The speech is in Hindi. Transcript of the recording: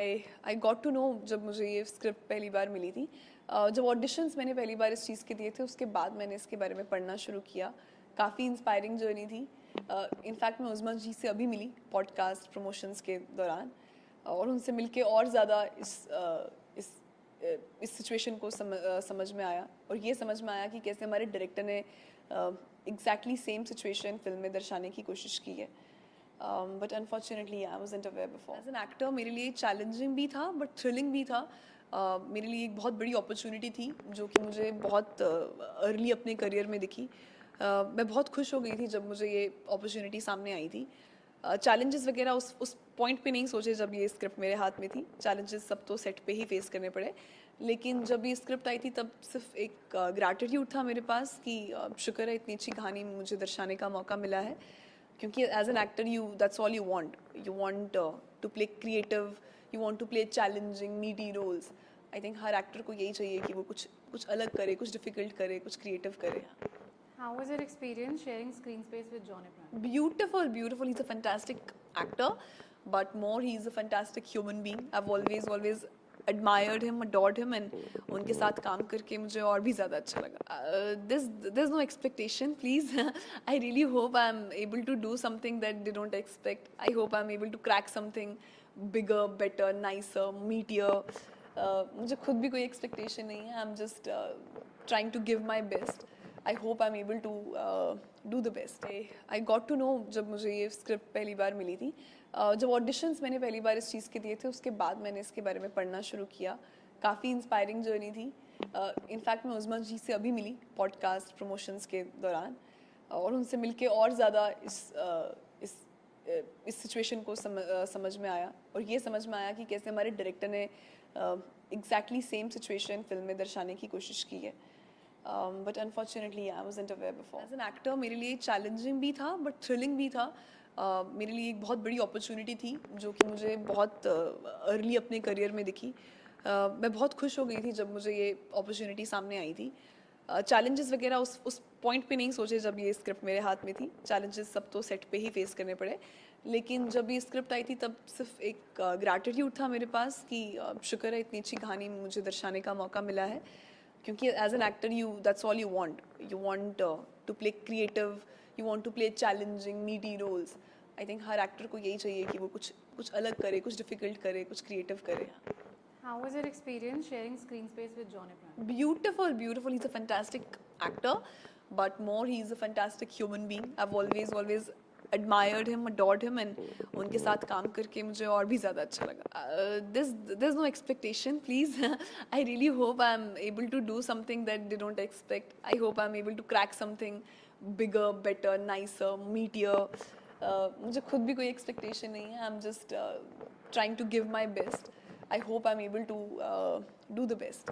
आई गॉट टू नो जब मुझे ये स्क्रिप्ट पहली बार मिली थी। जब ऑडिशंस मैंने पहली बार इस चीज़ के दिए थे उसके बाद मैंने इसके बारे में पढ़ना शुरू किया। काफ़ी इंस्पायरिंग जर्नी थी। इनफैक्ट मैं उज़मा जी से अभी मिली पॉडकास्ट प्रमोशंस के दौरान, और उनसे मिलके और ज़्यादा इस सिचुएशन को समझ में आया, और ये समझ में आया कि कैसे हमारे डायरेक्टर ने एग्जैक्टली सेम सिचुएशन फिल्म में दर्शाने की कोशिश की है। But unfortunately I wasn't aware before. As an actor मेरे लिए चैलेंजिंग भी था बट थ्रिलिंग भी था। मेरे लिए एक बहुत बड़ी अपॉर्चुनिटी थी जो कि मुझे बहुत अर्ली अपने करियर में दिखी। मैं बहुत खुश हो गई थी जब मुझे ये अपॉर्चुनिटी सामने आई थी। चैलेंजेस वगैरह उस पॉइंट पे नहीं सोचे जब ये स्क्रिप्ट मेरे हाथ में थी। चैलेंजेस सब तो सेट पे ही फेस करने पड़े, लेकिन जब ये स्क्रिप्ट आई थी तब सिर्फ एक ग्रैटिट्यूड था मेरे पास कि शुक्र है इतनी अच्छी कहानी मुझे दर्शाने का मौका मिला है। क्योंकि as an actor you that's all you want to play creative, you want to play challenging meaty roles. I think हर एक्टर को यही चाहिए कि वो कुछ अलग करे, कुछ डिफिकल्ट करे, कुछ क्रिएटिव करे। How was your experience sharing screen space with John Abraham? Beautiful. He's a fantastic actor, but more he's a fantastic human being. I've always admired him, adored him, and उनके साथ काम करके मुझे और भी ज़्यादा अच्छा लगा. There's no expectation, please. I really hope I'm able to do something that they don't expect. I hope I'm able to crack something bigger, better, nicer, meatier. मुझे खुद भी कोई expectation नहीं है. I'm just trying to give my best. I hope I am able to do the best. I got to know जब मुझे ये स्क्रिप्ट पहली बार मिली थी। जब ऑडिशंस मैंने पहली बार इस चीज़ के दिए थे उसके बाद मैंने इसके बारे में पढ़ना शुरू किया। काफ़ी इंस्पायरिंग जर्नी थी। इनफैक्ट मैं उज़मा जी से अभी मिली पॉडकास्ट प्रमोशंस के दौरान, और उनसे मिलके और ज़्यादा इस सिचुएशन को समझ में आया, और ये समझ में आया कि कैसे हमारे डायरेक्टर ने एग्जैक्टली सेम सिचुएशन फिल्म में दर्शाने की कोशिश की है। But unfortunately I wasn't aware before. As an actor मेरे लिए चैलेंजिंग भी था बट थ्रिलिंग भी था। मेरे लिए एक बहुत बड़ी अपॉर्चुनिटी थी जो कि मुझे बहुत अर्ली अपने करियर में दिखी। मैं बहुत खुश हो गई थी जब मुझे ये अपॉर्चुनिटी सामने आई थी। चैलेंजेस वगैरह उस पॉइंट पे नहीं सोचे जब ये स्क्रिप्ट मेरे हाथ में थी। चैलेंजेस सब तो सेट पे ही फेस करने पड़े, लेकिन जब ये स्क्रिप्ट आई थी तब सिर्फ एक ग्रैटिट्यूड था मेरे पास कि शुक्र है इतनी अच्छी कहानी मुझे दर्शाने का मौका मिला है। क्योंकि as an actor you that's all you want to play creative, you want to play challenging meaty roles. I think हर एक्टर को यही चाहिए कि वो कुछ अलग करे, कुछ डिफिकल्ट करे, कुछ क्रिएटिव करे। How was your experience sharing screen space with John Abraham? Beautiful. He's a fantastic actor, but more he's a fantastic human being. I've always admired him, adored him, and उनके साथ काम करके मुझे और भी ज़्यादा अच्छा लगा. There's no expectation, please. I really hope I'm able to do something that they don't expect. I hope I'm able to crack something bigger, better, nicer, meatier. मुझे खुद भी कोई expectation नहीं है. I'm just trying to give my best. I hope I'm able to do the best.